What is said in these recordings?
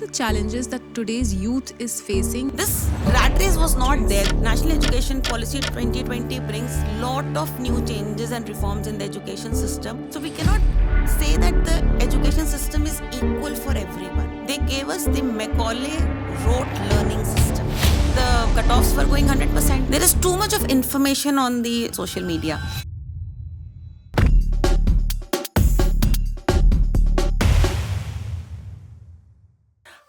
The challenges that today's youth is facing. This rat race was not there. National Education Policy 2020 brings lot of new changes and reforms in the education system. So we cannot say that the education system is equal for everyone. They gave us the Macaulay rote learning system. The cutoffs were going 100%. There is too much of information on the social media.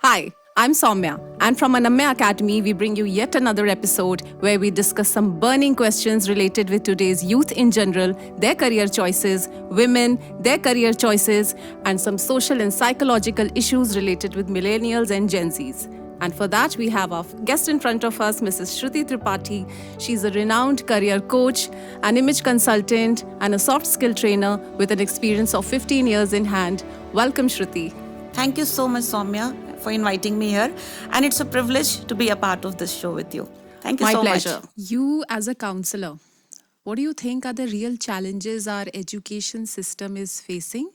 Hi, I'm Soumya, and from Anamya Academy, we bring you yet another episode where we discuss some burning questions related with today's youth in general, their career choices, women, their career choices, and some social and psychological issues related with millennials and Gen Zs. And for that, we have our guest in front of us, Mrs. Shruti Tripathi. She's a renowned career coach, an image consultant, and a soft skill trainer with an experience of 15 years in hand. Welcome, Shruti. Thank you so much, Soumya, for inviting me here. And it's a privilege to be a part of this show with you. Thank you My so pleasure. much. You, as a counselor, what do you think are the real challenges our education system is facing?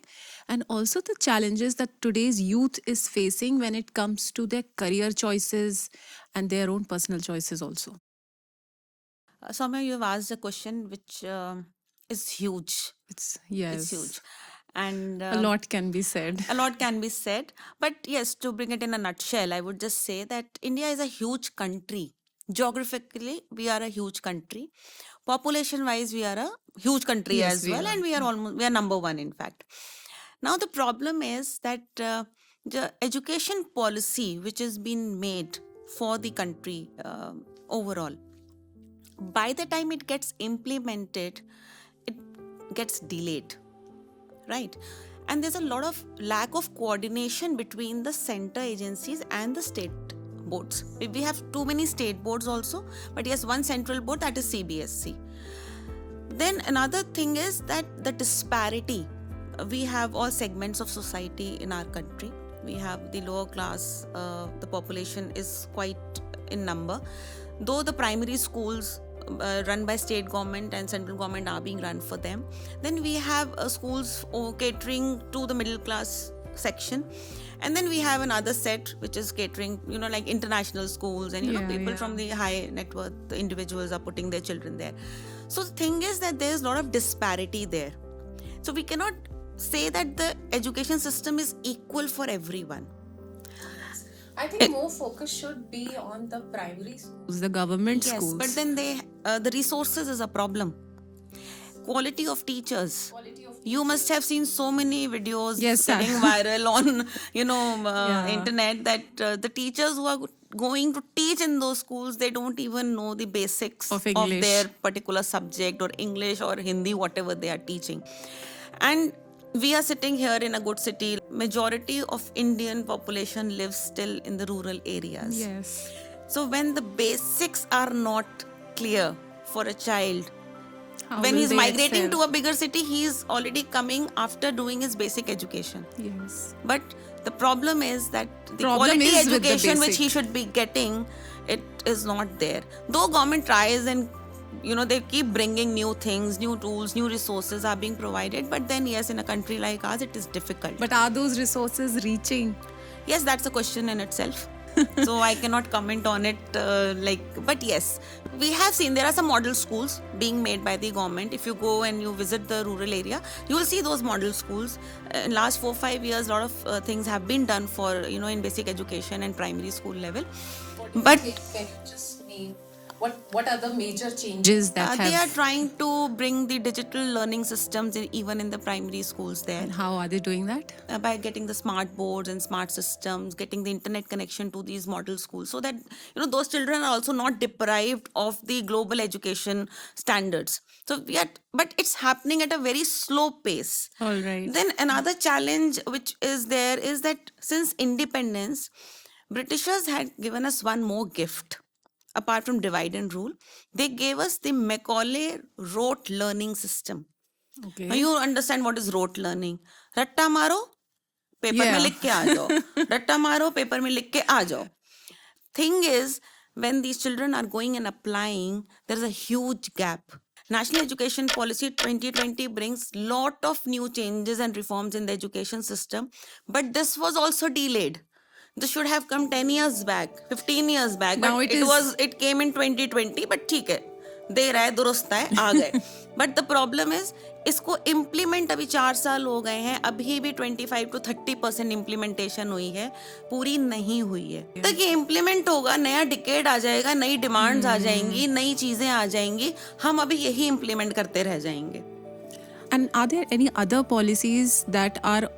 And also the challenges that today's youth is facing when it comes to their career choices and their own personal choices also. Soumya, you have asked a question which is huge. It's It's huge. yes, And a lot can be said. a lot can be said. But yes, to bring it in a nutshell, I would just say that India is a huge country. Geographically, we are a huge country. Population wise, we are a huge country Yes, as we well, are. and we are number one, in fact. Now, the problem is that the education policy which has been made for the country overall, by the time it gets implemented, it gets delayed, right? And there's a lot of lack of coordination between the center agencies and the state boards. We have too many state boards also, but yes, one central board, that is CBSC. Then another thing is that the disparity. We have all segments of society in our country. We have the lower class, the population is quite in number. Though the primary schools run by state government and central government are being run for them, then we have schools catering to the middle class section, and then we have another set which is catering, like international schools, and people from the high net worth individuals are putting their children there. So the thing is that there is a lot of disparity there. So we cannot say that the education system is equal for everyone. I think more focus should be on the primary schools, the government Yes, schools. but then the resources is a problem. Quality of teachers. You must have seen so many videos Yes, sir. getting viral on internet that the teachers who are going to teach in those schools, they don't even know the basics Of of English. their particular subject or English or Hindi, whatever they are teaching. And we are sitting here in a good city. Majority of Indian population lives still in the rural areas. Yes. So when the basics are not clear for a child, How when will he's they migrating excel? to a bigger city, he's already coming after doing his basic education. Yes. But the problem is that the Problem quality is with the education which basic. he should be getting, it is not there. Though government tries and they keep bringing new things, new tools, new resources are being provided, but then yes, in a country like ours, it is difficult. But are those resources reaching? Yes, that's a question in itself. So I cannot comment on it. But yes, we have seen there are some model schools being made by the government. If you go and you visit the rural area, you will see those model schools. In last 4-5 years, a lot of things have been done for in basic education and primary school level. But Can you just name what are the major changes that they are have? trying to bring the digital learning systems even in the primary schools there. And how are they doing that? By getting the smart boards and smart systems, getting the internet connection to these model schools, so that those children are also not deprived of the global education standards. So but it's happening at a very slow pace. All right. Then another challenge which is there is that since independence, Britishers had given us one more gift. Apart from divide and rule, they gave us the Macaulay rote learning system. Okay. Now you understand what is rote learning. रट्टा मारो, paper में लिख के आ जाओ. रट्टा मारो, paper में लिख के आ जाओ. Thing is, when these children are going and applying, there is a huge gap. National Education Policy 2020 brings lot of new changes and reforms in the education system, but this was also delayed. This should have come 10 years back, 15 years back. Now But it came in 2020, but ठीक है, देर है दुरुस्त है, आ गए. But the problem is, इसको implement अभी 4 साल हो गए हैं, अभी भी 25 to 30% implementation हुई है, पूरी नहीं हुई है. तक ये implement होगा, नया decade आ जाएगा, नई demands आ जाएंगी, नई चीजें आ जाएंगी, हम अभी यही implement करते रह जाएंगे. And are there any other policies that are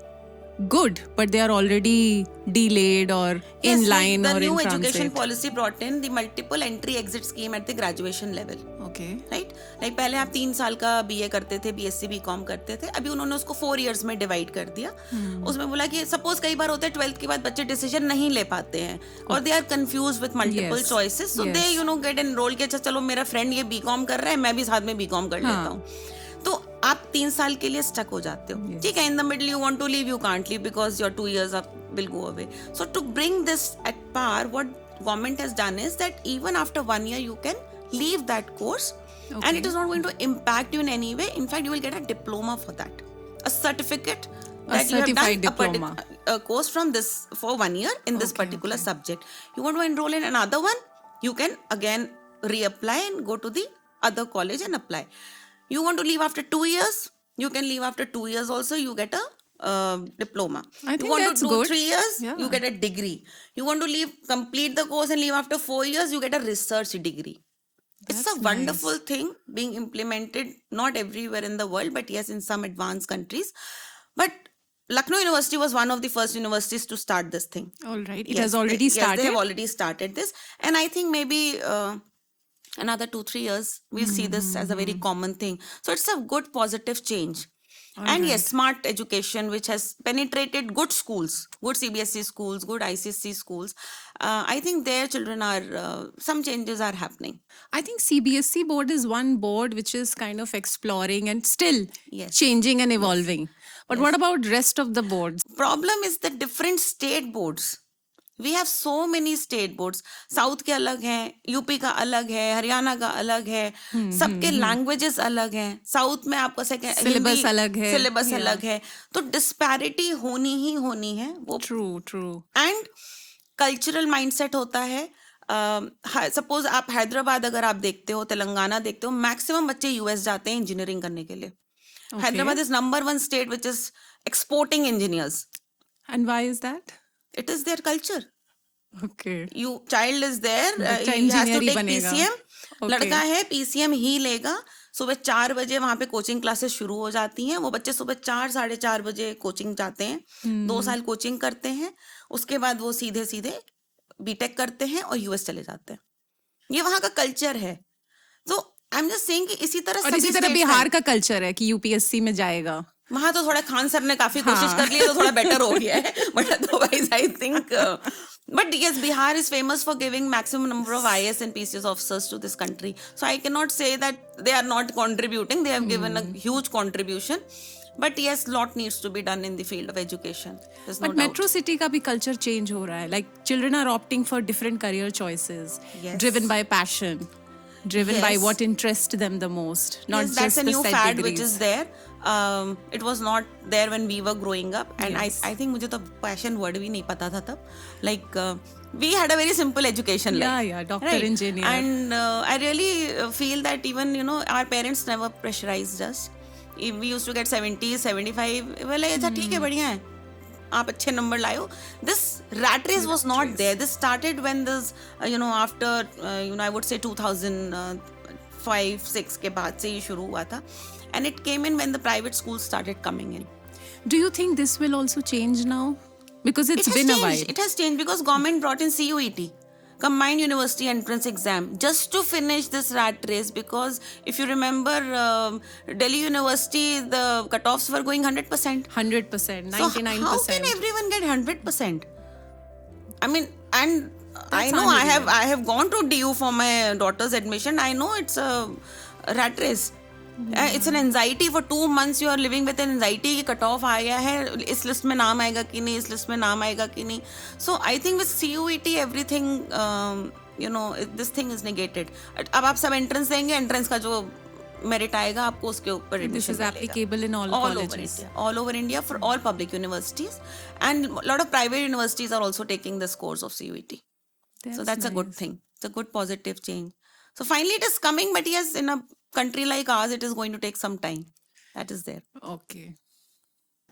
good but they are already delayed or in Yes, line like or the in new transit? education policy brought in the multiple entry exit scheme at the graduation level. Okay. Right like पहले आप 3 साल का BA करते थे, BSc BCom करते थे, अभी उन्होंने उसको 4 इयर्स में डिवाइड कर दिया. उसमें बोला कि सपोज कई बार होता है 12th के बाद बच्चे डिसीजन नहीं ले पाते हैं और they are confuse with multiple Yes. Choices, so they get enrol के, अच्छा चलो मेरा फ्रेंड ये बीकॉम कर रहा है, मैं भी साथ में बीकॉम कर लेता हूँ. तो आप 3 साल के लिए स्टक हो जाते हो. ठीक है, in the middle you want to leave, you can't leave because your 2 years up will go away. So to bring this at par, what government has done is that even after 1 year you can leave that course. Okay. And it is not going to impact you in any way. In fact, you will get a diploma for that, a certificate that you have certified done diploma. a course from this for 1 year in this particular subject. You want to enroll in another one, you can again reapply and go to the other college and apply. You want to leave after 2 years, you can leave after 2 years also, you get a diploma. I think you want that's to do good. 3 years, Yeah. you get a degree. You want to leave, complete the course and leave after 4 years, you get a research degree. It's That's a wonderful thing being implemented, not everywhere in the world, but yes, in some advanced countries. But Lucknow University was one of the first universities to start this thing. All right. It Yes, has already Yes, started. they have already started this. And I think maybe another 2-3 years, we'll see this as a very common thing. So it's a good positive change. And yes, smart education, which has penetrated good schools, good CBSE schools, good ICSE schools. I think their children are, some changes are happening. I think CBSE board is one board which is kind of exploring and still Yes. changing and evolving. But what about rest of the boards? Problem is the different state boards. We have so many state boards. South के अलग हैं, UP का अलग है, हरियाणा का अलग है, सबके लैंग्वेजेस अलग हैं. साउथ में आपका Syllabus अलग है. सिलेबस अलग है, तो डिस्पैरिटी होनी ही होनी है वो. True. एंड कल्चरल माइंडसेट होता है. सपोज आप हैदराबाद अगर आप देखते हो, तेलंगाना देखते हो, मैक्सिमम बच्चे यूएस जाते हैं इंजीनियरिंग करने के लिए. Hyderabad is number 1 state which is exporting engineers. And why is that? It is their culture. Okay. You child is there, बच्चा he has to engineer he take बनेगा. PCM. Okay. लड़का है PCM ही लेगा. सुबह 4 बजे वहां पे कोचिंग क्लासेस शुरू हो जाती हैं. वो बच्चे सुबह 4-4:30 बजे कोचिंग जाते हैं. 2 साल कोचिंग करते हैं, उसके बाद वो सीधे बीटेक करते हैं और यूएस चले जाते हैं. ये वहां का कल्चर है. तो आई एम जस्ट सेइंग कि इसी तरह और इसी तरह बिहार का कल्चर है कि यूपीएससी में जाएगा. वहां तो थोड़ा खान सर ने काफी कोशिश कर ली है, तो थोड़ा बेटर हो गया है. But otherwise I think, but yes, Bihar is famous for giving maximum number of IAS and PCS officers to this country. So I cannot say that they are not contributing. They have given a huge contribution. But yes, lot needs to be done in the field of education. There's no But doubt. metro city का भी culture change हो रहा है. Like children are opting for different career choices, Yes. driven by passion, driven by Yes. what interests them the most, not Yes, just that's a the new set fad degrees. which is there. It was not there when we were growing up, and Yes. I think मुझे तो passion word भी नहीं पता था तब. Like we had a very simple education. Yeah, doctor, engineer. And I really feel that even our parents never pressurized us. If we used to get 70, 75, well, अच्छा ठीक है, बढ़िया है, आप अच्छे नंबर लाओ. This rat race was not there. This started when this after I would say 2005-6 के बाद से ये शुरू हुआ था. And it came in when the private schools started coming in. Do you think this will also change now? Because it's been a while. It has changed because government brought in CUET, combined university entrance exam, just to finish this rat race. Because if you remember, Delhi University, the cutoffs were going 100%. 100%, So 99%. how can everyone get 100%? I mean, and I That's know unbelievable. I have gone to DU for my daughter's admission. I know it's a rat race. It's an anxiety for 2 months. You are living with an anxiety कि cut off आ गया है, इस list में नाम आएगा कि नहीं, इस लिस्ट में नाम आएगा कि नहीं. So I think with CUET everything this thing is negated. अब आप सब एंट्रेंस देंगे, एंट्रेंस का जो मेरिट आएगा आपको उसके ऊपर This admission is applicable in all colleges. all over India for all public universities, and a lot of private universities are also taking this course of CUET. So that's a good nice. thing. It's a good positive change. So finally it is coming, but yes, in a country like ours, it is going to take some time. That is there. Okay.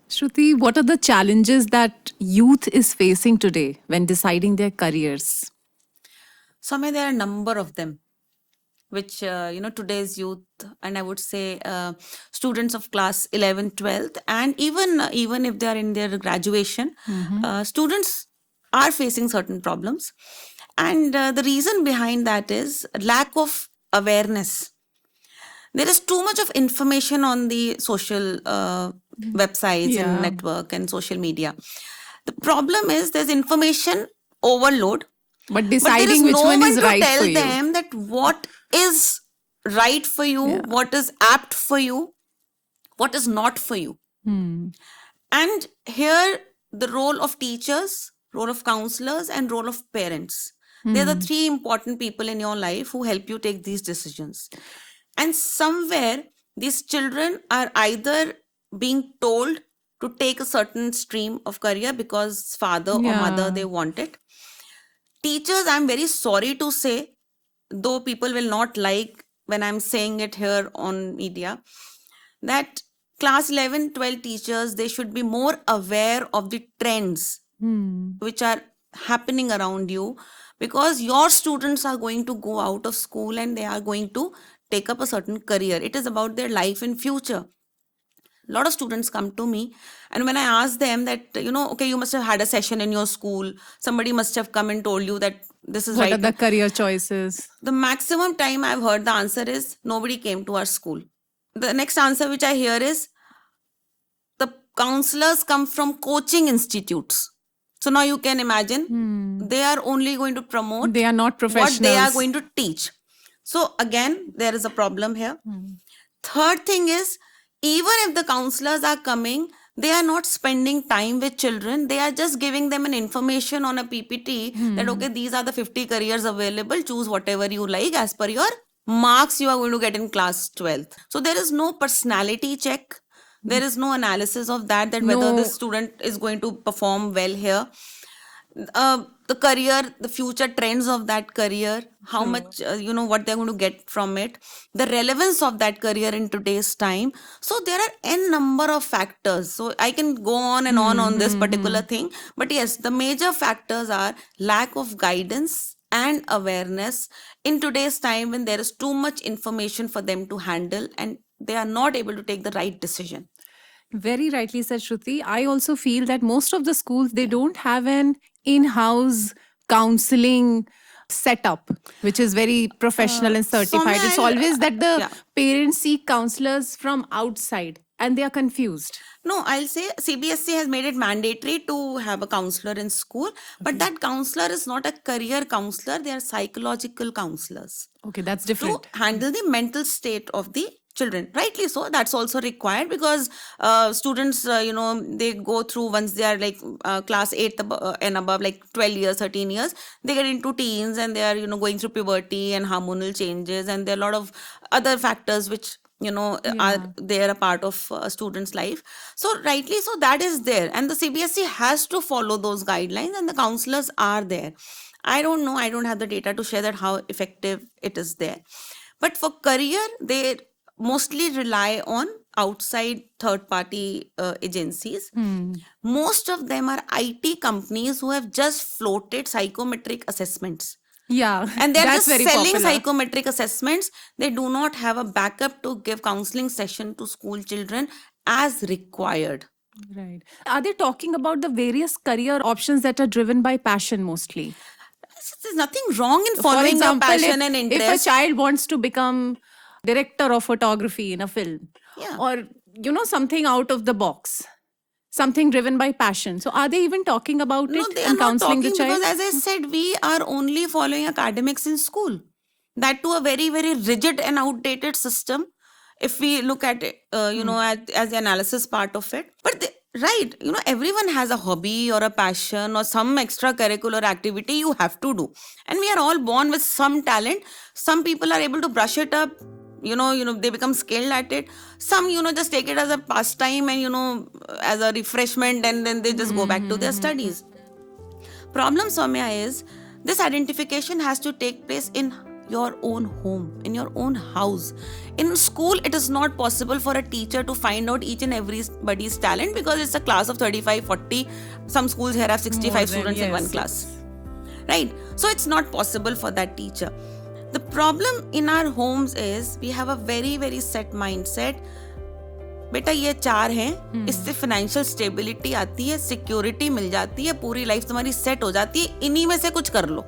Shruti, what are the challenges that youth is facing today when deciding their careers? Somewhere there are a number of them, which today's youth, and I would say students of class 11, 12th, and even if they are in their graduation, students are facing certain problems, and the reason behind that is lack of awareness. There is too much of information on the social websites and network and social media. The problem is there's information overload, But but there is deciding which no one one is to right tell for you. them that what is right for you, what is apt for you, what is not for you. And here the role of teachers, role of counselors, and role of parents. They're the three important people in your life who help you take these decisions. And somewhere these children are either being told to take a certain stream of career because father or mother they want it. Teachers, I'm very sorry to say, though people will not like when I'm saying it here on media, that class 11, 12 teachers, they should be more aware of the trends which are happening around you, because your students are going to go out of school and they are going to take up a certain career. It is about their life in future. A lot of students come to me, and when I ask them that, okay, you must have had a session in your school, somebody must have come and told you that this is What right. are the career choices? The maximum time I've heard the answer is nobody came to our school. The next answer which I hear is the counselors come from coaching institutes. So now you can imagine they are only going to promote They are not professionals. what they are going to teach. So again, there is a problem here. Third thing is, even if the counselors are coming, they are not spending time with children. They are just giving them an information on a PPT that, okay, these are the 50 careers available. Choose whatever you like as per your marks you are going to get in class 12th. So there is no personality check. There is no analysis of that whether the student is going to perform well here. The career, the future trends of that career, how much, what they're going to get from it, the relevance of that career in today's time. So there are n number of factors. So I can go on and on this particular thing. But yes, the major factors are lack of guidance and awareness in today's time when there is too much information for them to handle and they are not able to take the right decision. Very rightly said, Shruti. I also feel that most of the schools, they don't have an in-house counseling setup, which is very professional and certified. Soumya, It's always that the yeah. parents seek counselors from outside and they are confused. No, I'll say CBSE has made it mandatory to have a counselor in school, but that counselor is not a career counselor, they are psychological counselors Okay, that's to different. handle the mental state of the children. Rightly so, that's also required because students, they go through once they are like class 8 and above, like 12 years, 13 years, they get into teens and they are, going through puberty and hormonal changes, and there are a lot of other factors which are there a part of a student's life. So rightly so, that is there, and the CBSE has to follow those guidelines, and the counselors are there. I don't know, I don't have the data to share that how effective it is there, but for career they mostly rely on outside third party agencies. Most of them are IT companies who have just floated psychometric assessments. Yeah, And they're that's just very selling popular. psychometric assessments. They do not have a backup to give counseling session to school children as required. Right. Are they talking about the various career options that are driven by passion mostly? There's nothing wrong in For following your example, passion and if a interest. child wants to become director of photography in a film, Yeah. or something out of the box, something driven by passion, so are they even talking about No, it they are and not counseling talking the child? because, as I said, we are only following academics in school. That too, a very, very rigid and outdated system. If we look at it, as the analysis part of it. But right, everyone has a hobby or a passion or some extracurricular activity you have to do. And we are all born with some talent. Some people are able to brush it up they become skilled at it. Some just take it as a pastime and as a refreshment, and then they just go back to their studies. Problem, Soumya, is this identification has to take place in your own home, in your own house. In school, it is not possible for a teacher to find out each and everybody's talent, because it's a class of 35, 40. Some schools here have 65 students in one class. Right? So it's not possible for that teacher. The problem in our homes is we have a very, very set mindset. बेटा ये 4 हैं, इससे financial stability आती है, security मिल जाती है, पूरी life तुम्हारी सेट हो जाती है, इन्हीं में से कुछ कर लो.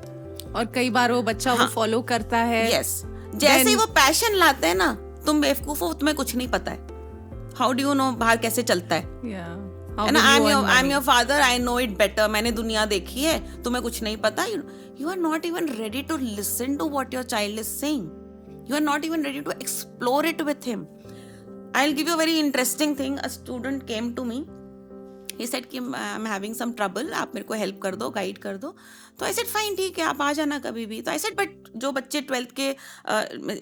और कई बार वो बच्चा वो फॉलो करता है. यस, जैसे ही वो पैशन लाते हैं ना, तुम बेवकूफ हो, तुम्हें कुछ नहीं पता है. हाउ डू यू नो बाहर कैसे चलता है? I am your father, I know it better. मैंने दुनिया देखी है, तुम्हें कुछ नहीं पता. You are not even ready to listen to what your child is saying. You are not even ready to explore it with him. I'll give you a very interesting thing. A student came to me. He said कि I'm having some trouble. आप मेरे को help कर दो, guide कर दो. तो I said fine, ठीक है, आप आ जाना कभी भी. तो I said but जो बच्चे 12th के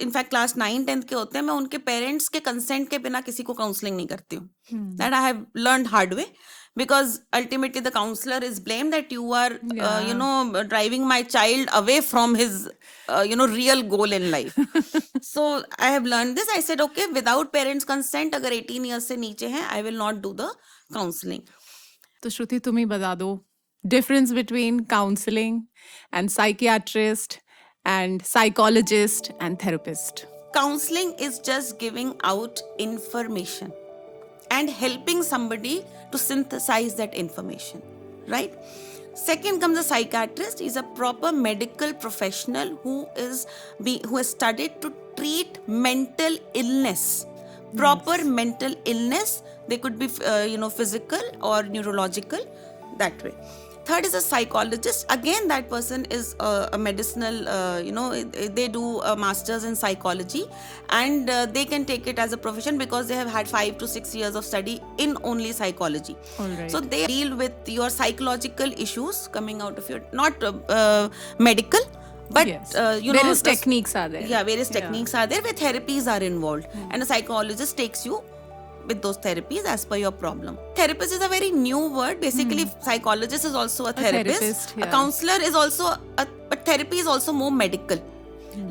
in fact class 9, 10th के होते हैं, मैं उनके parents के consent के बिना किसी को counseling नहीं करती हूँ. That I have learned hard way. Because ultimately the counselor is blamed that you are driving my child away from his real goal in life. So I have learned this. I said okay, without parents consent, अगर 18 years से नीचे हैं, I will not do the counseling. तो श्रुति तुम ही बता दो difference between counseling and psychiatrist and psychologist and therapist. Counseling is just giving out information and helping somebody to synthesize that information, right? Second comes a psychiatrist. He's a proper medical professional who has studied to treat mental illness. Proper mental illness. They could be physical or neurological, that way. Third is a psychologist. Again, that person is a medicinal, they do a master's in psychology, and they can take it as a profession because they have had 5 to 6 years of study in only psychology. Alright. So they deal with your psychological issues coming out of your, not medical, but yes. Various techniques are there. Yeah, various techniques are there where therapies are involved, and a psychologist takes you with those therapies as per your problem. Therapist is a very new word. Basically, psychologist is also a therapist. A counselor is also but therapy is also more medical.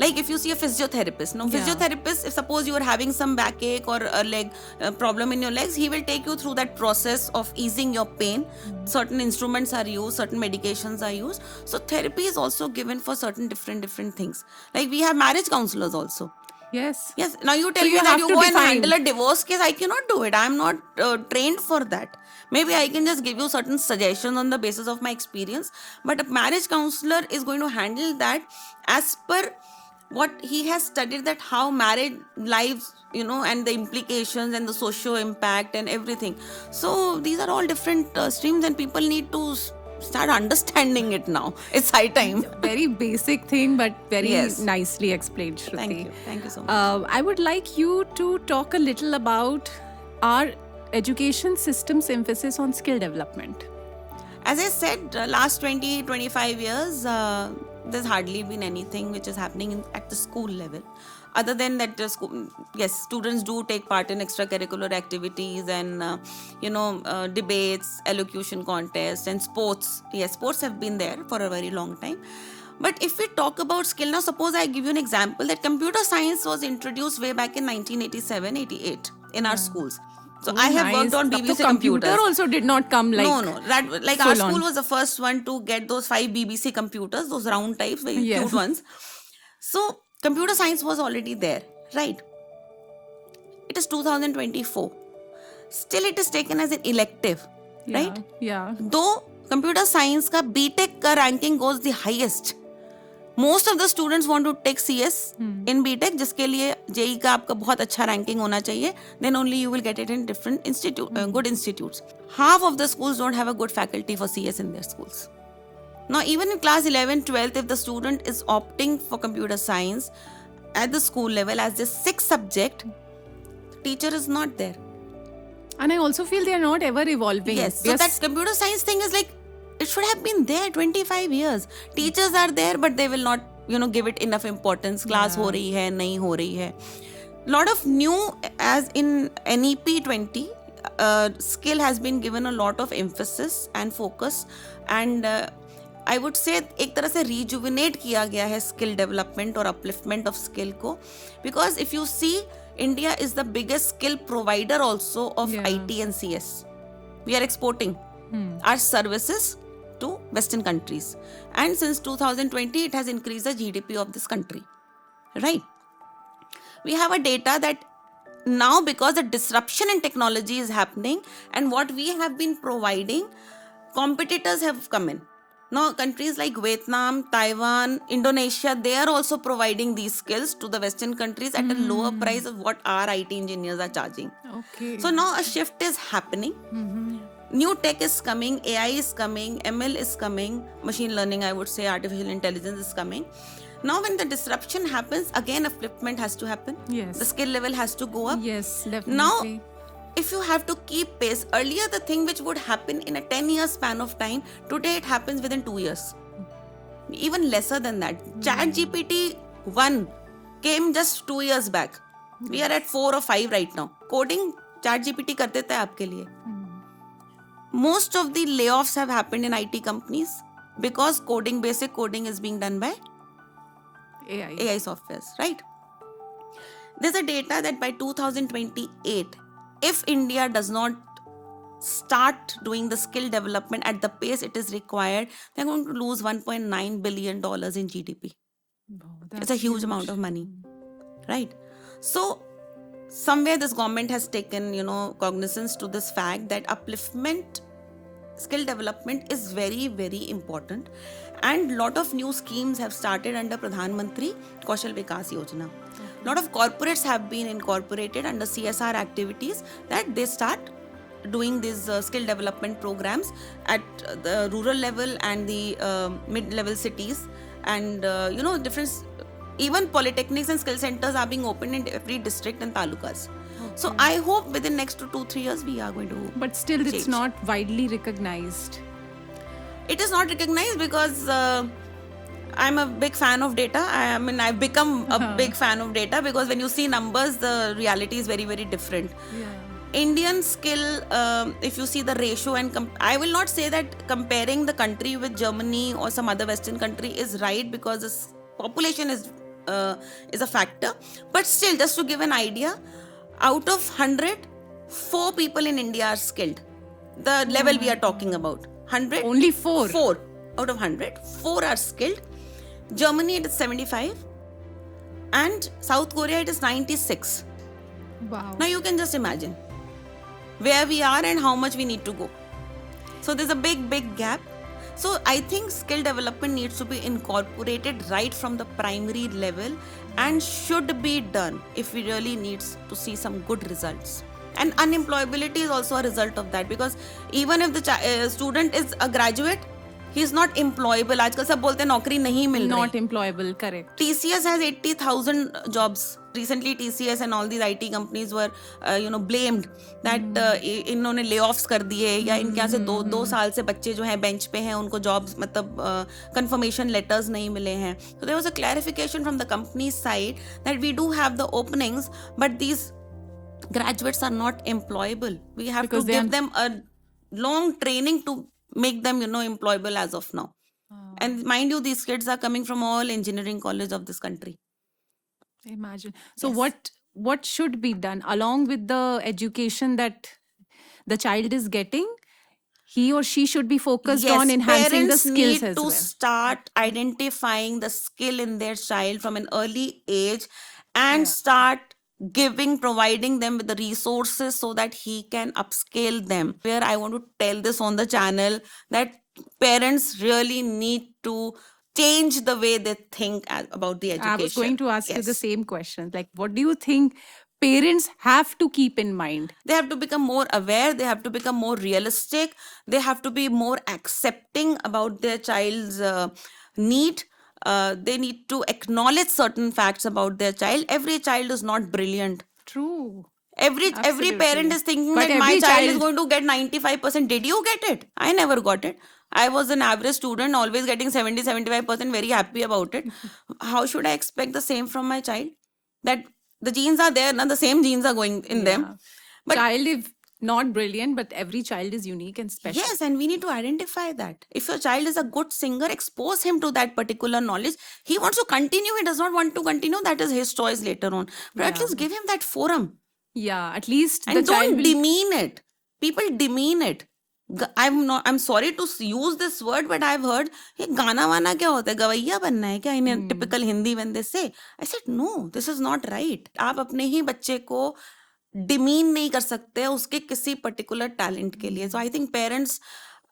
Like if you see a physiotherapist, physiotherapist, if suppose you are having some backache or a leg problem in your legs, he will take you through that process of easing your pain. Certain instruments are used, certain medications are used. So therapy is also given for certain different things. Like we have marriage counselors also. Yes. Now you tell me that you go and handle a divorce case. I cannot do it. I am not trained for that. Maybe I can just give you certain suggestions on the basis of my experience. But a marriage counselor is going to handle that as per what he has studied, that how marriage lives, and the implications and the socio impact and everything. So these are all different streams, and people need to start understanding it now. It's high time. Very basic thing, but very nicely explained, Shruti. Thank you so much. I would like you to talk a little about our education system's emphasis on skill development. As I said, last 20-25 years, there's hardly been anything which is happening at the school level. Other than that, students do take part in extracurricular activities and, debates, elocution contests and sports. Yes, sports have been there for a very long time. But if we talk about skill, now suppose I give you an example that computer science was introduced way back in 1987-88 in our schools. So I have worked on BBC computers. Computer also did not come like our school was the first one to get those 5 BBC computers, those round types, very cute ones. So computer science was already there, right? It is 2024. Still it is taken as an elective, right? Yeah. Though computer science ka BTech ka ranking goes the highest. Most of the students want to take CS in BTech, जिसके लिए JEE का आपका बहुत अच्छा ranking होना चाहिए. Then only you will get it in different good institutes. Half of the schools don't have a good faculty for CS in their schools. Now, even in class 11, 12th, if the student is opting for computer science at the school level as the 6th subject, teacher is not there. And I also feel they are not ever evolving. Yes. So that computer science thing is like, it should have been there 25 years. Teachers are there, but they will not, give it enough importance. Class ho rahi hai, nahi ho rahi hai. lot of new, as in NEP 20, skill has been given a lot of emphasis and focus, and I would say एक तरह से rejuvenate किया गया है skill development और upliftment of skill को, because if you see, India is the biggest skill provider also of Yeah. IT and CS. We are exporting our services to Western countries, and since 2020 it has increased the GDP of this country, right? We have a data that now, because the disruption in technology is happening and what we have been providing, competitors have come in. Now countries like Vietnam, Taiwan, Indonesia, they are also providing these skills to the Western countries at a lower price of what our IT engineers are charging. Okay. So now a shift is happening. New tech is coming, AI is coming, ML is coming, machine learning, I would say, artificial intelligence is coming. Now when the disruption happens, again upliftment has to happen. Yes. The skill level has to go up. Yes, definitely. Now, if you have to keep pace, earlier the thing which would happen in a 10-year span of time, today it happens within 2 years. Even lesser than that. ChatGPT 1 came just 2 years back. We are at 4 or 5 right now. Coding, ChatGPT कर देता है आपके लिए. Most of the layoffs have happened in IT companies because basic coding is being done by AI softwares, right? There's a data that by 2028, if India does not start doing the skill development at the pace it is required, they're going to lose $1.9 billion in GDP. It's a huge amount of money, right? So somewhere this government has taken, cognizance to this fact that upliftment, skill development is very, very important, and lot of new schemes have started under Pradhan Mantri Kaushal Vikas Yojana. Lot of corporates have been incorporated under CSR activities, that they start doing these skill development programs at the rural level and the mid-level cities, and different, even polytechnics and skill centers are being opened in every district and talukas. So I hope within next 2-3 years we are going to. But still, it's change. not widely recognized. It is not recognized because I'm a big fan of data. I've become a big fan of data, because when you see numbers, the reality is very, very different. Yeah. Indian skill, if you see the ratio, and I will not say that comparing the country with Germany or some other Western country is right, because this population is a factor. But still, just to give an idea, out of 100, 4 people in India are skilled. The level we are talking about, 100. Only 4. 4 out of 100, 4 are skilled. Germany, it is 75, and South Korea, it is 96. Wow. Now you can just imagine where we are and how much we need to go. So there's a big gap. So I think skill development needs to be incorporated right from the primary level, and should be done if we really needs to see some good results. And unemployability is also a result of that, because even if the student is a graduate, he is not employable. आजकल सब बोलते हैं नौकरी नहीं मिल रही. Not employable, correct. TCS has 80,000 jobs. Recently, TCS and all these IT companies were, blamed that इन्होंने layoffs कर दिए, या इनके यहाँ से 2 साल से बच्चे जो हैं bench पे हैं, उनको jobs मतलब confirmation letters नहीं मिले हैं. So there was a clarification from the company's side that we do have the openings, but these graduates are not employable. We have Because to they give are- them a long training to make them, employable as of now. And mind you, these kids are coming from all engineering college of this country. Imagine. So Yes. what should be done along with the education that the child is getting? He or she should be focused on enhancing the parents skills need as to well. start identifying the skill in their child from an early age, and start providing them with the resources so that he can upscale them. Where I want to tell this on the channel, that parents really need to change the way they think about the education. I was going to ask you the Yes. same question. Like, what do you think parents have to keep in mind? They have to become more aware, they have to become more realistic, they have to be more accepting about their child's need. They need to acknowledge certain facts about their child. Every child is not brilliant. True. Every Absolutely. parent is thinking But that my every child is child- going to get 95%. Did you get it? I never got it. I was an average student, always getting 70-75%, very happy about it. How should I expect the same from my child? That The genes are there, now the same genes are going in them. But child is not brilliant, but every child is unique and special. yes, and we need to identify that. If your child is a good singer, expose him to that particular knowledge. He wants to continue, he does not want to continue, that is his choice later on. But at Yeah. least give him that forum. Yeah, at least And the child don't will... demean it. People demean it. I'm sorry to use this word, but I've heard ये गाना वाना क्या होता है, गवैया बनना है क्या, in typical Hindi when they say. I said no, this is not right. आप अपने ही बच्चे को डिमीन नहीं कर सकते उसके किसी पर्टिकुलर टैलेंट के लिए. So I think parents,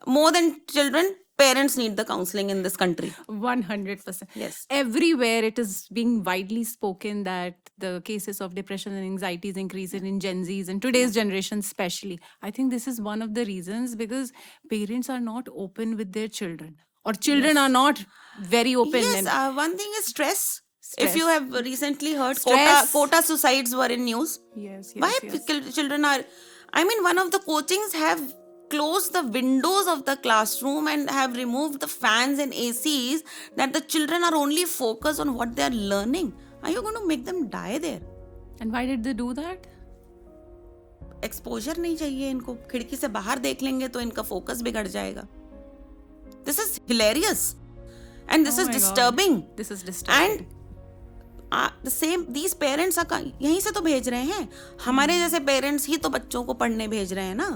more than children, parents need the counseling in this country. 100%. Yes. Everywhere it is being widely spoken that the cases of depression and anxiety is increasing in Gen Zs and today's generation especially. I think this is one of the reasons, because parents are not open with their children, or children are not very open. Yes, and one thing is stress. If Stress. you have recently heard, Stress. quota suicides were in news. yes, Why yes. children are... I mean, one of the coachings have closed the windows of the classroom and have removed the fans and ACs, that the children are only focused on what they are learning. Are you going to make them die there? And why did they do that? Exposure नहीं चाहिए इनको. खिड़की से बाहर देख लेंगे तो इनका फोकस बिगड़ जाएगा. This is hilarious and this Oh is my God. Disturbing. This is disturbing. And the same these parents यहीं से तो भेज रहे हैं. हमारे जैसे पेरेंट्स ही तो बच्चों को पढ़ने भेज रहे हैं ना.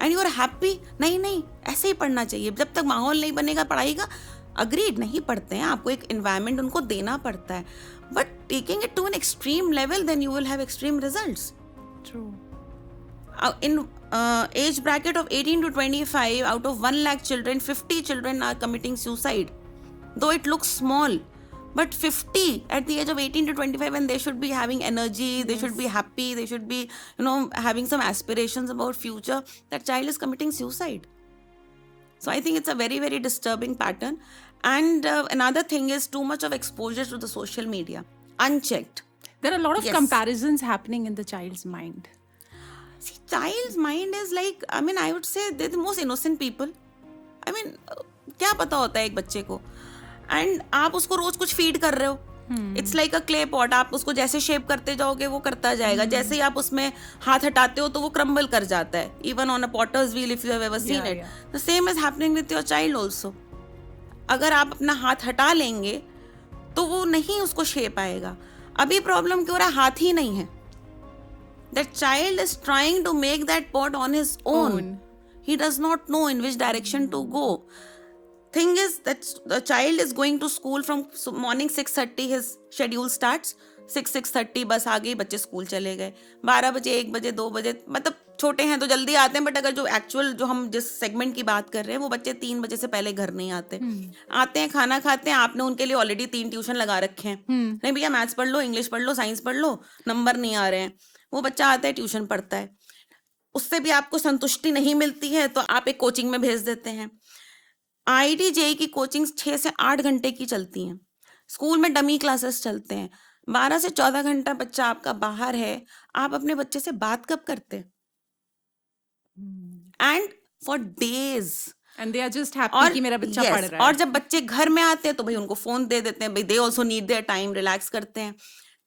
And you are happy. नहीं, ऐसे ही पढ़ना चाहिए. जब तक माहौल नहीं बनेगा पढ़ाई का, अग्रीड, नहीं पढ़ते हैं, आपको एक एनवायरनमेंट उनको देना पड़ता है. But taking it to an extreme level, then you will have extreme results. True. In age bracket of 18 to 25, out of 1 lakh children, 50 children are committing suicide. Though it looks small, but 50 at the age of 18 to 25, when they should be having energy, they should be happy, they should be, having some aspirations about future, that child is committing suicide. So I think it's a very, very disturbing pattern. And another thing is too much of exposure to the social media, unchecked. There are a lot of Yes. comparisons happening in the child's mind. See, child's mind is like, I would say they're the most innocent people. क्या पता होता है एक बच्चे को. And आप उसको रोज कुछ फीड कर रहे हो. It's like a clay pot. आप उसको जैसे शेप करते जाओगे वो करता जाएगा. जैसे ही आप उसमें हाथ हटाते हो तो वो क्रम्बल कर जाता है. Even on a potter's wheel, if you have ever seen it, the same is happening with your child also. अगर आप अपना हाथ हटा लेंगे तो वो नहीं उसको शेप आएगा. अभी प्रॉब्लम क्यों रहा है? हाथ ही नहीं है. That child is trying to make that pot on his own. He does not know in which direction to go. Thing is that the child is going to school from morning 6:30, his schedule starts. 6:30 बस आ गई, बच्चे school चले गए. 12 बजे, 1 बजे, 2 बजे, मतलब छोटे हैं तो जल्दी आते हैं. बट अगर जो एक्चुअल जो हम जिस सेगमेंट की बात कर रहे हैं, वो बच्चे 3 बजे से पहले घर नहीं आते. आते हैं, खाना खाते हैं. आपने उनके लिए ऑलरेडी 3 ट्यूशन लगा रखे हैं. नहीं भैया, मैथ्स पढ़ लो, इंग्लिश पढ़ लो, साइंस पढ़ लो, नंबर नहीं आ रहे हैं. वो बच्चा आता है, ट्यूशन पढ़ता है. उससे भी आपको संतुष्टि नहीं मिलती है तो आप एक कोचिंग में भेज देते हैं. IIT JEE की कोचिंग 6 से 8 घंटे की चलती हैं. स्कूल में डमी क्लासेस चलते हैं. 12 से 14 घंटा बच्चा आपका बाहर है. आप अपने बच्चे से बात कब करते? And for days. And they are just happy कि मेरा बच्चा पढ़ रहा है. और जब बच्चे घर में आते हैं तो भाई उनको फोन दे देते हैं. भाई they also need their time, relax करते हैं.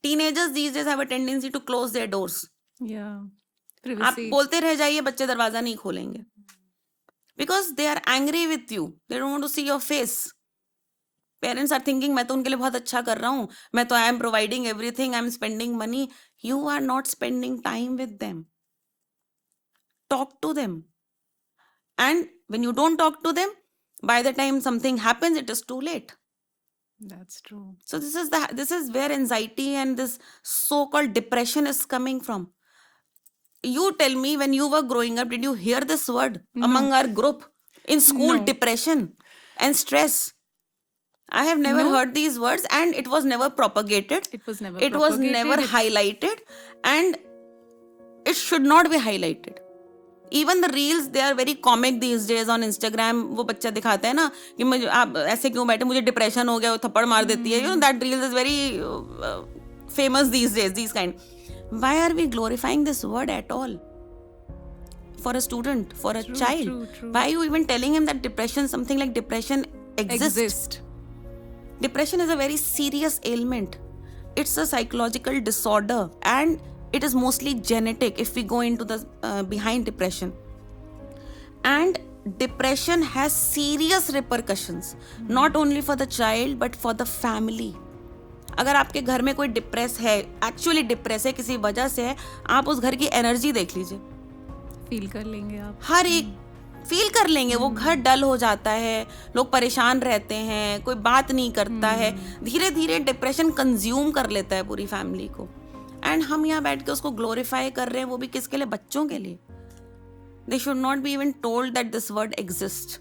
Teenagers these days have a tendency to close their doors. Yeah. आप Privacy. बोलते रह जाइए, बच्चे दरवाजा नहीं खोलेंगे. Because they are angry with you. They don't want to see your face. Parents are thinking, मैं तो उनके लिए बहुत अच्छा कर रहा हूँ. मैं तो I am providing everything. I am spending money. You are not spending time with them. Talk to them. And when you don't talk to them, by the time something happens, it is too late. That's true. So this is where anxiety and this so-called depression is coming from. You tell me, when you were growing up, did you hear this word among our group in school? No. Depression and stress. I have never heard these words, and it was never propagated. It was never It was propagated. never highlighted, and it should not be highlighted. Even the reels, they are very comic these days on Instagram. वो बच्चा दिखाता है ना कि मुझे, आप ऐसे क्यों बैठे, मुझे डिप्रेशन हो गया, वो थप्पड़ मार देती है. That reels is very famous these days, these kind. Why are we glorifying this word at all? For a student, for a child. True. Why are you even telling him that depression, something like depression exists? Exist. Depression is a very serious ailment. it's a psychological disorder and it is mostly genetic if we go into the behind depression. And depression has serious repercussions, not only for the child but for the family. अगर आपके घर में कोई depress है, actually depress है, किसी वजह से है, आप उस घर की एनर्जी देख लीजिए, फील कर लेंगे आप, हर एक फील कर लेंगे. वो घर डल हो जाता है, लोग परेशान रहते हैं, कोई बात नहीं करता है, धीरे धीरे डिप्रेशन कंज्यूम कर लेता है पूरी फैमिली को. एंड हम यहाँ बैठ के उसको ग्लोरीफाई कर रहे हैं, वो भी किसके लिए? बच्चों के लिए. They should not be even told that this word exists.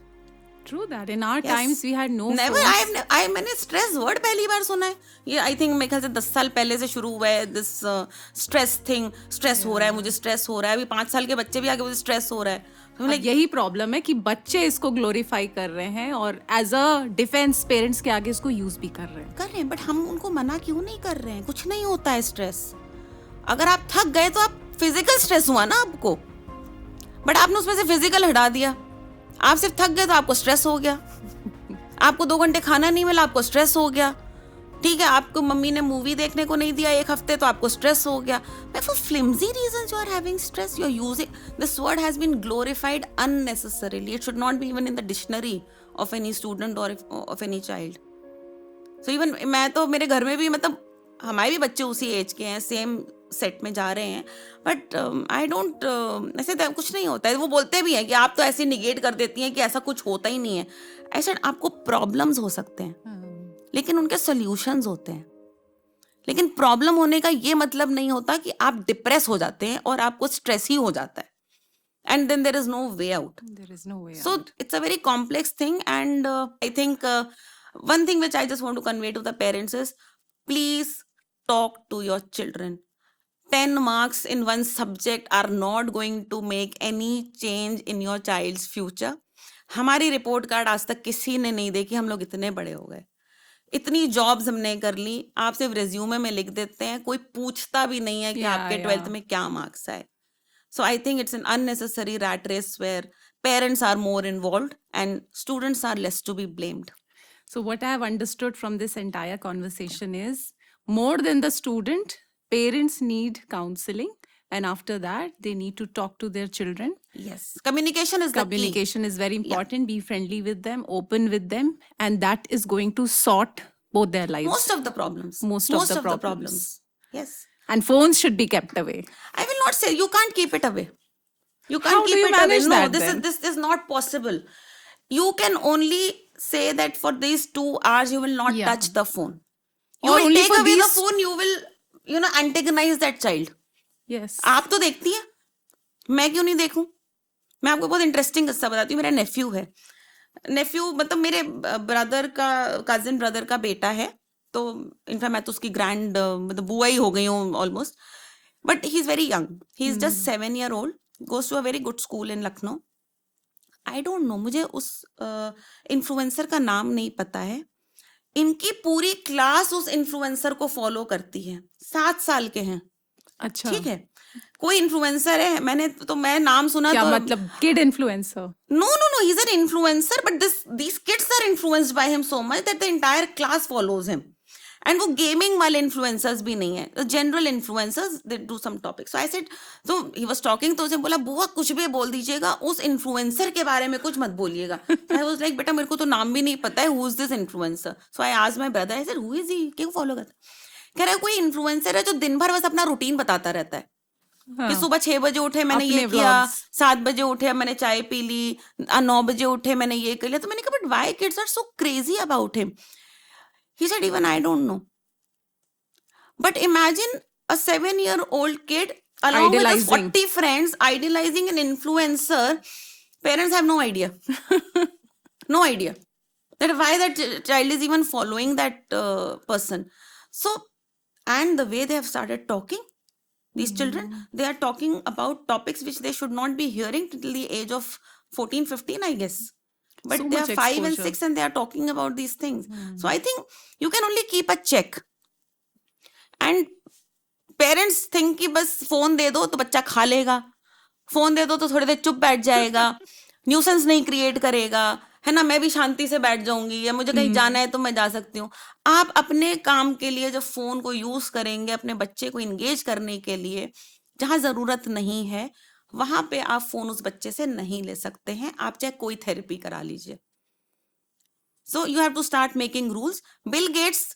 True that. In our times we had no Never. phones. मैंने स्ट्रेस वर्ड पहली बार सुना है. ये आई थिंक मेरे ख्याल से 10 साल पहले से शुरू हुआ है दिस स्ट्रेस थिंग. स्ट्रेस हो रहा है, मुझे स्ट्रेस हो रहा है. अभी 5 साल के बच्चे भी आगे मुझे स्ट्रेस हो रहा है. अब यही प्रॉब्लम है कि बच्चे इसको ग्लोरीफाई कर रहे हैं और एज अ डिफेंस पेरेंट्स के आगे इसको यूज भी कर रहे हैं. बट हम उनको मना क्यों नहीं कर रहे हैं? कुछ नहीं होता है स्ट्रेस. अगर आप थक गए तो आप फिजिकल स्ट्रेस हुआ ना आपको, बट आपने उसमें से फिजिकल हटा दिया. आप सिर्फ थक गए तो आपको स्ट्रेस हो गया. आपको 2 घंटे खाना नहीं मिला, आपको स्ट्रेस हो गया. ठीक है, आपको मम्मी ने मूवी देखने को नहीं दिया 1 हफ्ते, तो आपको स्ट्रेस हो गया. But for flimsy reasons you are having stress, you are using this word has been glorified unnecessarily. It should not be even in the dictionary of any student or of any child. So even मैं तो मेरे घर में भी, मतलब हमारे भी बच्चे उसी एज के हैं, सेम सेट में जा रहे हैं, बट आई डोंट, ऐसे कुछ नहीं होता है. वो बोलते भी हैं कि आप तो ऐसे निगेट कर देती हैं कि ऐसा कुछ होता ही नहीं है. ऐसे आपको प्रॉब्लम्स हो सकते हैं, लेकिन उनके सॉल्यूशंस होते हैं. लेकिन प्रॉब्लम होने का ये मतलब नहीं होता कि आप डिप्रेस हो जाते हैं और आपको स्ट्रेस ही हो जाता है. And then there is no way out. There is no way So out. it's a very complex thing, and I think one thing which I just want to convey to the parents is, please talk to your children. 10 marks in one subject are not going to make any change in your child's future. हमारी report card आज तक किसी ने नहीं देखी. हम लोग इतने बड़े हो गए, इतनी जॉब्स हमने कर ली, आप सिर्फ रिज्यूमे में लिख देते हैं, कोई पूछता भी नहीं है कि आपके 12th में क्या मार्क्स आए. So I think it's an unnecessary rat race where parents are more involved and students are less to be blamed. So what I have understood from this entire conversation is, more than the student, parents need counseling, and after that they need to talk to their children. Yes. Communication is the key. Communication is very important. Be friendly with them, open with them, and that is going to sort both their lives. Most of the problems. Most of the problems. Yes. And phones should be kept away. I will not say you can't keep it away. You can't How keep do you it away. manage No, that this is not possible. You can only say that for these 2 hours you will not Yeah. touch the phone. You Or will only take for away the these- phone, you will, antagonize that child. Yes. आप तो देखती हैं, मैं क्यों नहीं देखूं? मैं आपको बहुत इंटरेस्टिंग किस्सा बताती हूँ. मेरा नेफ्यू है. नेफ्यू मतलब मेरे ब्रदर का, कजिन ब्रदर का बेटा है. तो इनफैक्ट मैं तो उसकी ग्रैंड, मतलब बुआ ही हो गई हूँ almost. But he is very young. He is just 7 year old, goes to a very good school in Lucknow. I don't know, मुझे उस इन्फ्लुएंसर का नाम नहीं पता है. इनकी पूरी क्लास उस इन्फ्लुएंसर को फॉलो करती है. 7 साल के हैं. अच्छा. ठीक है, कोई इन्फ्लुएंसर है, मैं नाम सुना क्या तो मतलब kid influencer? No, he's an influencer, but these kids are influenced by him so much that the entire class follows him. And वो गेमिंग वाले इन्फ्लुएंसर्स भी नहीं है, general influencers, they do some topic. So I said, तो he was talking, तो उसे बोला, बुआ कुछ भी बोल दीजिएगा, उस इन्फ्लुएंसर के बारे में कुछ मत बोलिएगा. आई वाज लाइक, बेटा मेरे को तो नाम भी नहीं पता है, who is this influencer. So I asked my brother, I said, who is he, क्यों फॉलो करता? कह रहा है कोई इन्फ्लुएंसर है जो दिन भर बस अपना रूटीन बताता रहता है. कि सुबह 6 बजे उठे मैंने ये अपने किया, vlogs. 7 बजे उठे मैंने चाय पी ली, 9 बजे उठे मैंने ये कर लिया. तो मैंने कहा, but why kids are so crazy about him? He said, even I don't know. But imagine a 7-year-old kid along with his Idolizing. 40 friends idolizing an influencer. Parents have no idea. No idea that why that child is even following that person. So, and the way they have started talking, these children, they are talking about topics which they should not be hearing till the age of 14, 15, I guess. But So they are much 5 and exposure. 6 and they are talking about these things. So I think you can only keep a check. And parents think कि बस phone दे दो तो बच्चा खा लेगा, phone दे दो तो थोड़ी देर चुप बैठ जाएगा, न्यूसेंस नहीं क्रिएट करेगा, है ना, मैं भी शांति से बैठ जाऊंगी, या मुझे कहीं जाना है तो मैं जा सकती हूँ। आप अपने काम के लिए जब फोन को यूज करेंगे अपने बच्चे को इंगेज करने के लिए, जहां जरूरत नहीं है वहां पे आप फोन उस बच्चे से नहीं ले सकते हैं, आप चाहे कोई थेरेपी करा लीजिए। So you have to start making rules. Bill Gates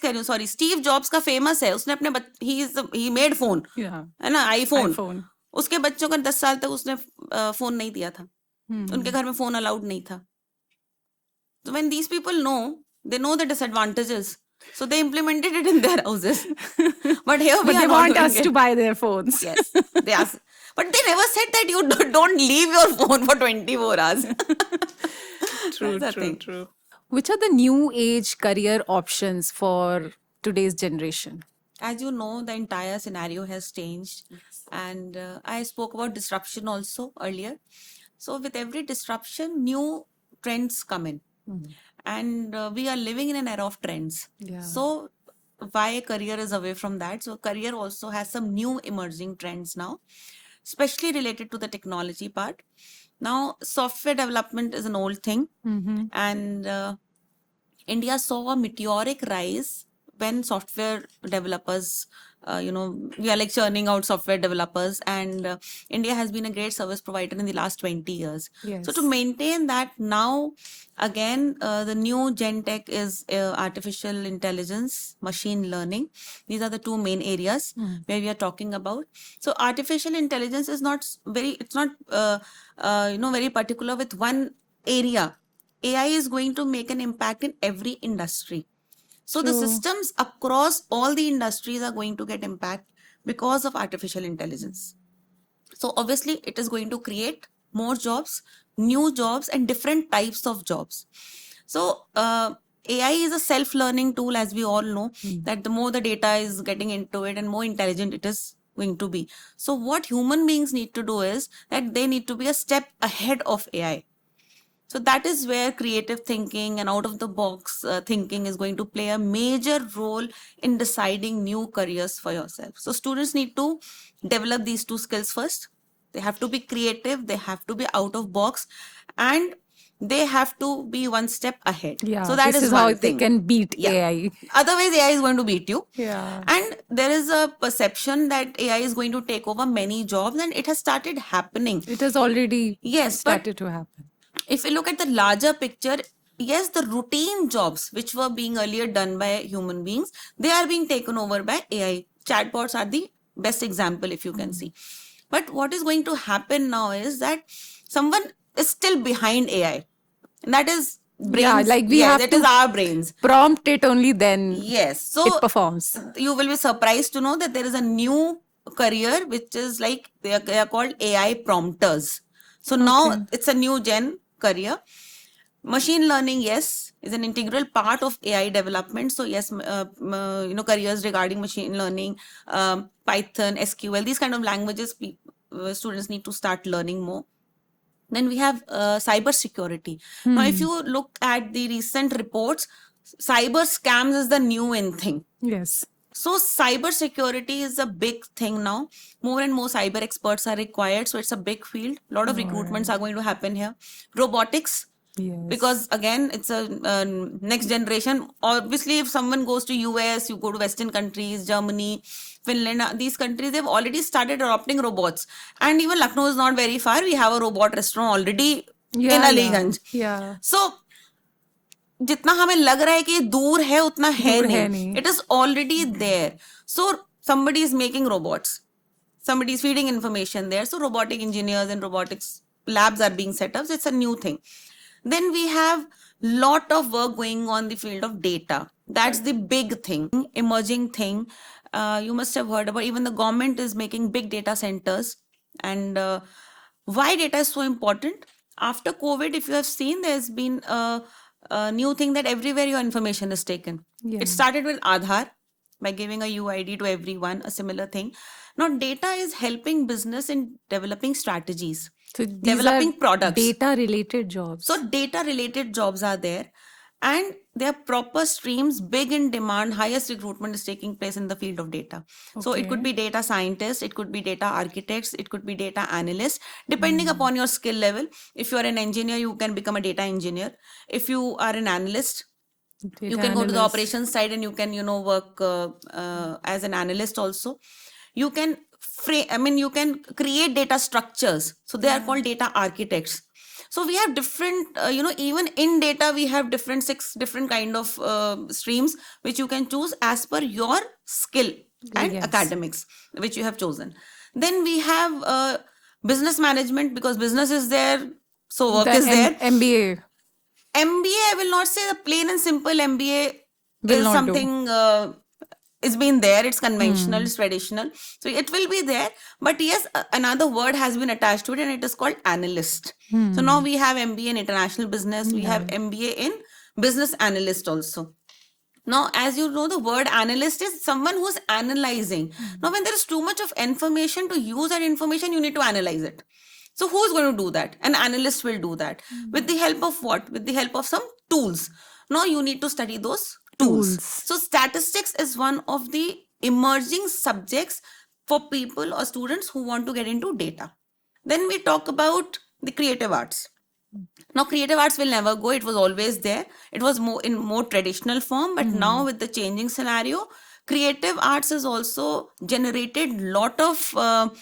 कह रही हूँ, सॉरी, स्टीव जॉब्स का फेमस है, उसने अपने ही मेड फोन, Yeah. है ना, आईफोन। iPhone. उसके बच्चों का 10 साल तक उसने फोन नहीं दिया था, उनके घर में फोन अलाउड नहीं था। So when these people know, they know the disadvantages, so they implemented it in their houses. But here we But are they not want doing us it. to buy their phones. Yes, they ask, but they never said that you don't leave your phone for 24 hours. True, That's the true, thing. true. Which are the new age career options for today's generation? As you know, the entire scenario has changed, and I spoke about disruption also earlier. So with every disruption, new trends come in, and we are living in an era of trends. Yeah. So why career is away from that? So career also has some new emerging trends now, especially related to the technology part. Now, software development is an old thing, and India saw a meteoric rise when software developers, we are like churning out software developers, and India has been a great service provider in the last 20 years. So to Yes. maintain that, now again, the new gen tech is artificial intelligence, machine learning. These are the two main areas where we are talking about. So artificial intelligence is not it's not very particular with one area. AI is going to make an impact in every industry. So the True. systems across all the industries are going to get impact because of artificial intelligence. So obviously it is going to create more jobs, new jobs, and different types of jobs. So AI is a self-learning tool, as we all know, that the more the data is getting into it and more intelligent it is going to be. So what human beings need to do is that they need to be a step ahead of AI. So that is where creative thinking and out of the box thinking is going to play a major role in deciding new careers for yourself. So students need to develop these two skills first. They have to be creative, they have to be out of box, and they have to be one step ahead. Yeah. So that this is is how one they thing. can beat Yeah. AI. Otherwise, AI is going to beat you. Yeah. And there is a perception that AI is going to take over many jobs, and it has started happening. It has already Yes, but started to happen. if you look at the larger picture, yes, the routine jobs which were being earlier done by human beings, they are being taken over by AI. Chatbots are the best example, if you can see. But what is going to happen now is that someone is still behind AI. And that is brains. Yeah, like we have that to is our brains. prompt it, only then Yes. So it performs. you will be surprised to know that there is a new career which is like they are called AI prompters. So now it's a new gen career. Machine learning, yes, is an integral part of AI development. So yes, careers regarding machine learning, Python, SQL, these kind of languages students need to start learning more. Then we have cyber security. Now, if you look at the recent reports, cyber scams is the new in thing. Yes. So cyber security is a big thing now. More and more cyber experts are required. So it's a big field. A lot of recruitments are going to happen here. Robotics. Yes. Because again, it's a next generation. Obviously, if someone goes to US, you go to Western countries, Germany, Finland, these countries, they've already started adopting robots. And even Lucknow is not very far. We have a robot restaurant already in Aliganj. Yeah. So जितना हमें लग रहा है कि दूर है उतना है दूर है नहीं. नहीं. It is already there. So somebody is making robots. Somebody is feeding information there. So robotic engineers and robotics labs are being set up. So it's a new thing. Then we have lot of work going on the field of data. That's the big thing, emerging thing. You must have heard about, even the government is making big data centers. And why data is so important? After COVID, if you have seen, there's been a new thing that everywhere your information is taken. Yeah. It started with Aadhaar by giving a UID to everyone, a similar thing. Now, data is helping business in developing strategies, So these developing are products. data related jobs. So data related jobs are there, and they are proper streams, big in demand, highest recruitment is taking place in the field of data. So it could Okay. be data scientists, it could be data architects, it could be data analysts, depending upon your skill level. If you are an engineer, you can become a data engineer. If you are an analyst, you Data can go to the analyst. operations side and you can, work as an analyst also. You can you can create data structures. So they are called data architects. So we have different, even in data, we have six different kind of streams which you can choose as per your skill and Yes. academics which you have chosen. Then we have business management, because business is there, so work The is there. MBA MBA, I will not say the plain and simple MBA will is not do. something, it's been there, it's conventional, it's traditional. So it will be there. But yes, another word has been attached to it and it is called analyst. So now we have MBA in international business, we have MBA in business analyst also. Now, as you know, the word analyst is someone who's analyzing. Now, when there is too much of information, to use that information, you need to analyze it. So, who's going to do that? An analyst will do that. With the help of what? With the help of some tools. Now, you need to study those tools. So, statistics is one of the emerging subjects for people or students who want to get into data. Then we talk about the creative arts. Now, creative arts will never go. It was always there. It was more traditional form, but now with the changing scenario, creative arts has also generated lot of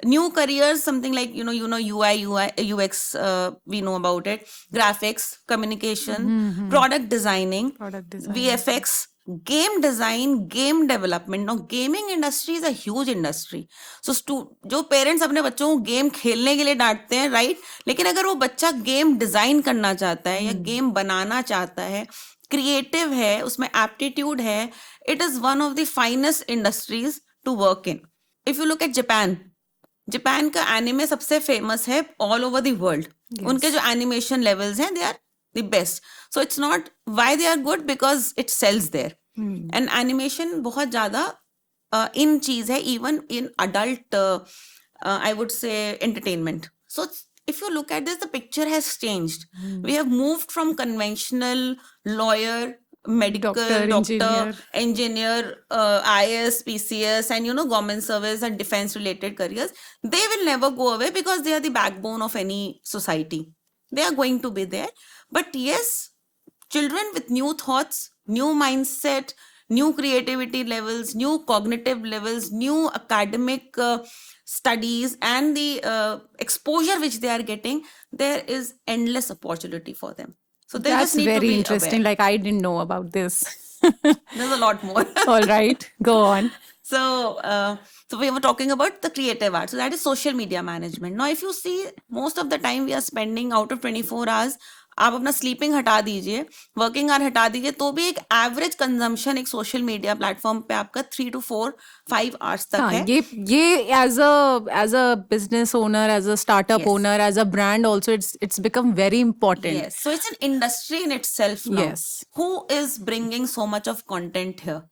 new careers. Something like UI, UX. We know about it. Graphics, communication, product designing, Product design. VFX, game design, game development. Now gaming industry is a huge industry. So जो parents अपने बच्चों को game खेलने के लिए डांटते हैं, right, लेकिन अगर वो बच्चा गेम डिजाइन करना चाहता है या गेम बनाना चाहता है, क्रिएटिव है, उसमें एप्टीट्यूड है, it is one of the finest industries to work in. If you look at Japan का एनिमे सबसे फेमस है ऑल ओवर द वर्ल्ड. उनके जो एनिमेशन लेवल्स हैं, they are the best. So it's not why they are good, because it sells there. And animation बहुत ज्यादा in चीज है, even in adult, I would say, entertainment. So if you look at this, the picture has changed. We have moved from conventional lawyer, medical, doctor, engineer, IAS, PCS, and government service and defense related careers. They will never go away because they are the backbone of any society. They are going to be there. But yes, children with new thoughts, new mindset, new creativity levels, new cognitive levels, new academic studies, and the exposure which they are getting, there is endless opportunity for them. So they That's just need to very be interesting. aware. Like, I didn't know about this. There's a lot more. All right, go on. So we were talking about the creative art. So that is social media management. Now, if you see, most of the time we are spending out of 24 hours. आप अपना sleeping हटा दीजिए, working hour हटा दीजिए, तो भी एक average consumption एक सोशल मीडिया प्लेटफॉर्म पे आपका 3 to 5 आवर्स तक है. ये as a business owner, as a startup owner, as a brand also, it's become very important. Yes. So it's an industry in itself now. Yes. Who is bringing so much of content here?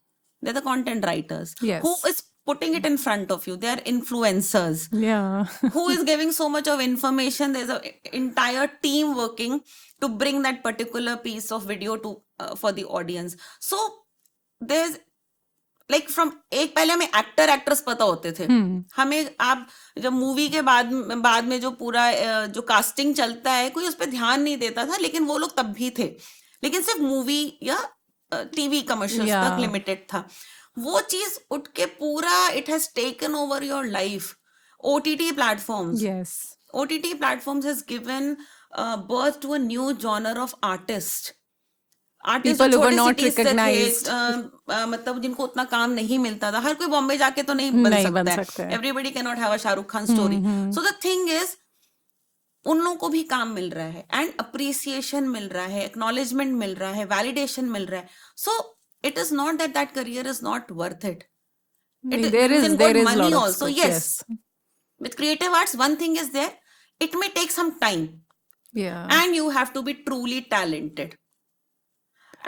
They're the content writers. Yes. Who is putting it in front of you? They are influencers. Yeah. Who is giving so much of information? There's an entire team working to bring that particular piece of video to for the audience. So there's like from एक पहले हमें actors पता होते थे. हमें आप जब movie के बाद में जो पूरा जो कास्टिंग चलता है, कोई उस पर ध्यान नहीं देता था, लेकिन वो लोग तब भी थे, लेकिन सिर्फ मूवी या टीवी कमर्शियल्स तक लिमिटेड था. वो चीज उठ के पूरा it has taken over your life. OTT platforms. Yes. OTT platforms has given birth to a new genre of artist. People who were not recognized. मतलब जिनको उतना काम नहीं मिलता था. हर कोई बॉम्बे जाके तो नहीं बन सकता है. Everybody cannot have a Shahrukh Khan story. So the thing is, उन लोगों को भी काम मिल रहा है, एंड अप्रिसिएशन मिल रहा है, एक्नॉलेजमेंट मिल रहा है, वैलिडेशन मिल रहा है. So it is not that career is not worth it. There is money lot also. of Yes. With creative arts, one thing is there, it may take some time. Yeah. And you have to be truly talented.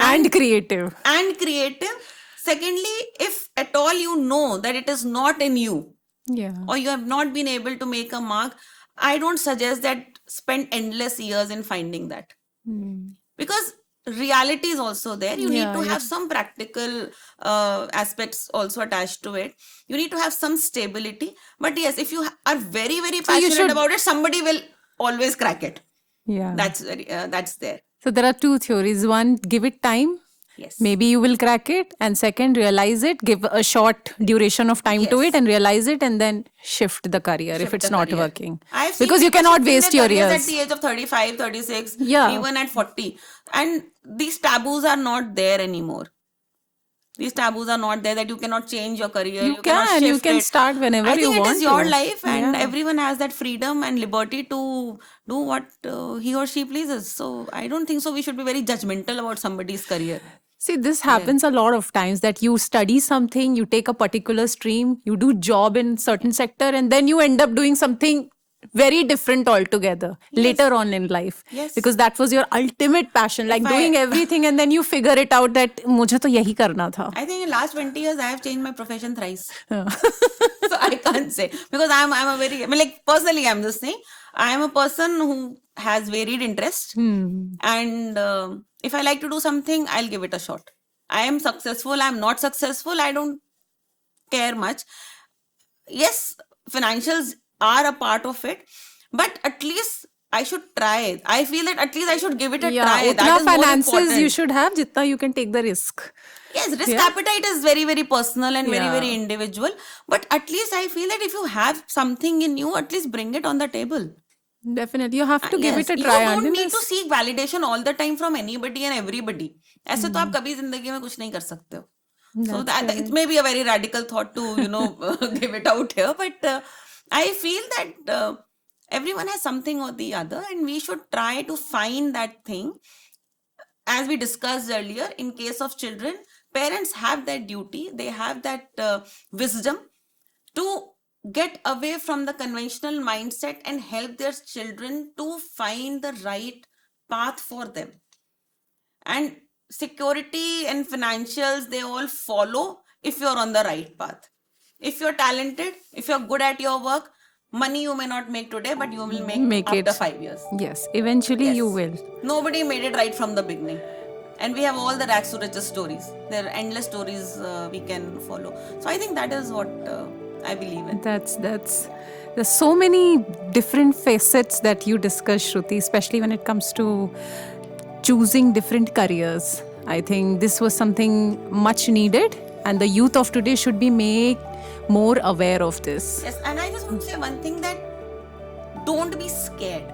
And creative. Secondly, if at all you know that it is not in you, or you have not been able to make a mark, I don't suggest that spend endless years in finding that. Because reality is also there. You need to Yeah. have some practical aspects also attached to it. You need to have some stability. But yes, if you are very, very So you passionate should, about it, somebody will always crack it. yeah. That's there. So there are two theories. One, give it time. Yes. Maybe you will crack it. And second, realize it, give a short duration of time to Yes. it and realize it, and then shift the career if Shift it's the not career. working. I've seen Because you people cannot shifting waste their your careers years. at the age of 35, 36, Yeah. even at 40. And these taboos are not there anymore. These taboos are not there that you cannot change your career. You cannot can. shift You can it. start whenever I you think it want is your to. life, and Yeah. everyone has that freedom and liberty to do what he or she pleases. So I don't think so. We should be very judgmental about somebody's career. See, this happens a lot of times that you study something, you take a particular stream, you do job in certain sector, and then you end up doing something very different altogether later on in life. Yes. Because that was your ultimate passion, like If doing everything, and then you figure it out that मुझे तो यही करना था. I think in last 20 years I have changed my profession thrice. So I can't say, because I'm a very, I mean, like, personally I'm just saying, I am a person who has varied interest, and if I like to do something, I'll give it a shot. I am successful, I'm not successful, I don't care much. Yes, financials are a part of it, but at least I should try it. I feel that at least I should give it a Yeah, try. उतना That is more finances important. you should have जितना you can take the risk. Yes, risk Yeah. appetite is very, very personal and very, Yeah. very individual. But at least I feel that if you have something in you, at least bring it on the table. Definitely, you have to give Yes, it a you try. don't need Unless- to seek validation all the time from anybody and everybody. ऐसे तो आप कभी जिंदगी में कुछ नहीं कर सकते हो. So that it may be a very radical thought to give it out here, but I feel that everyone has something or the other, and we should try to find that thing. As we discussed earlier, in case of children, parents have that duty, they have that wisdom to get away from the conventional mindset and help their children to find the right path for them. And security and financials, they all follow if you're on the right path. If you're talented, if you're good at your work, money you may not make today, but you will make after it. 5 years. Yes, eventually you Yes. will. Nobody made it right from the beginning. And we have all the rags to riches stories. There are endless stories we can follow. So I think that is what I believe in. That's there's so many different facets that you discuss, Shruti, especially when it comes to choosing different careers. I think this was something much needed, and the youth of today should be made more aware of this. Yes, and I just want to say one thing, that don't be scared.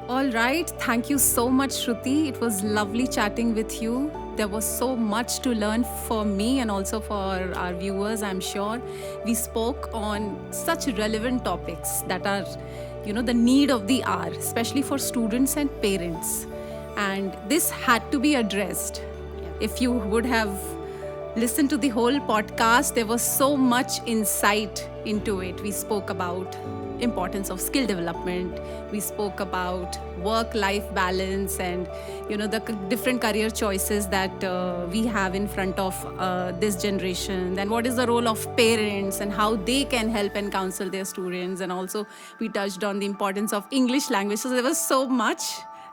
All right. Thank you so much, Shruti. It was lovely chatting with you. There was so much to learn for me and also for our viewers, I'm sure. We spoke on such relevant topics that are, the need of the hour, especially for students and parents. And this had to be addressed. If you would have listened to the whole podcast, there was so much insight into it. We spoke about importance of skill development. We spoke about work-life balance and the different career choices that we have in front of this generation. Then what is the role of parents and how they can help and counsel their students. And also we touched on the importance of English language. So there was so much,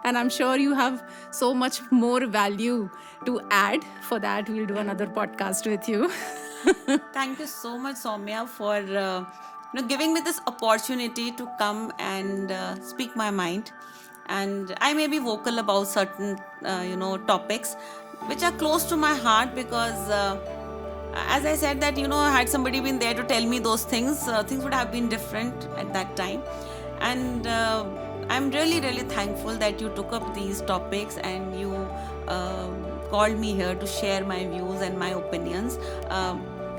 and I'm sure you have so much more value to add. For that, we'll do another podcast with you. Thank you so much, Soumya, for giving me this opportunity to come and speak my mind. And I may be vocal about certain topics which are close to my heart, because as I said that had somebody been there to tell me those things, things would have been different at that time. And I'm really, really thankful that you took up these topics and you called me here to share my views and my opinions.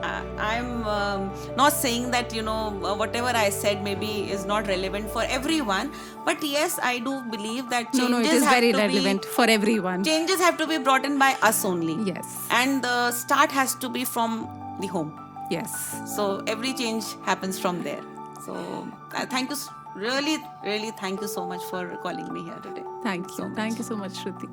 I'm not saying that whatever I said maybe is not relevant for everyone, but yes, I do believe that changes No, it is have very to relevant for everyone. Changes have to be brought in by us only. Yes. And the start has to be from the home. Yes. So every change happens from there. So thank you, really, really thank you so much for calling me here today. Thank you. Thank you so much, Shruti.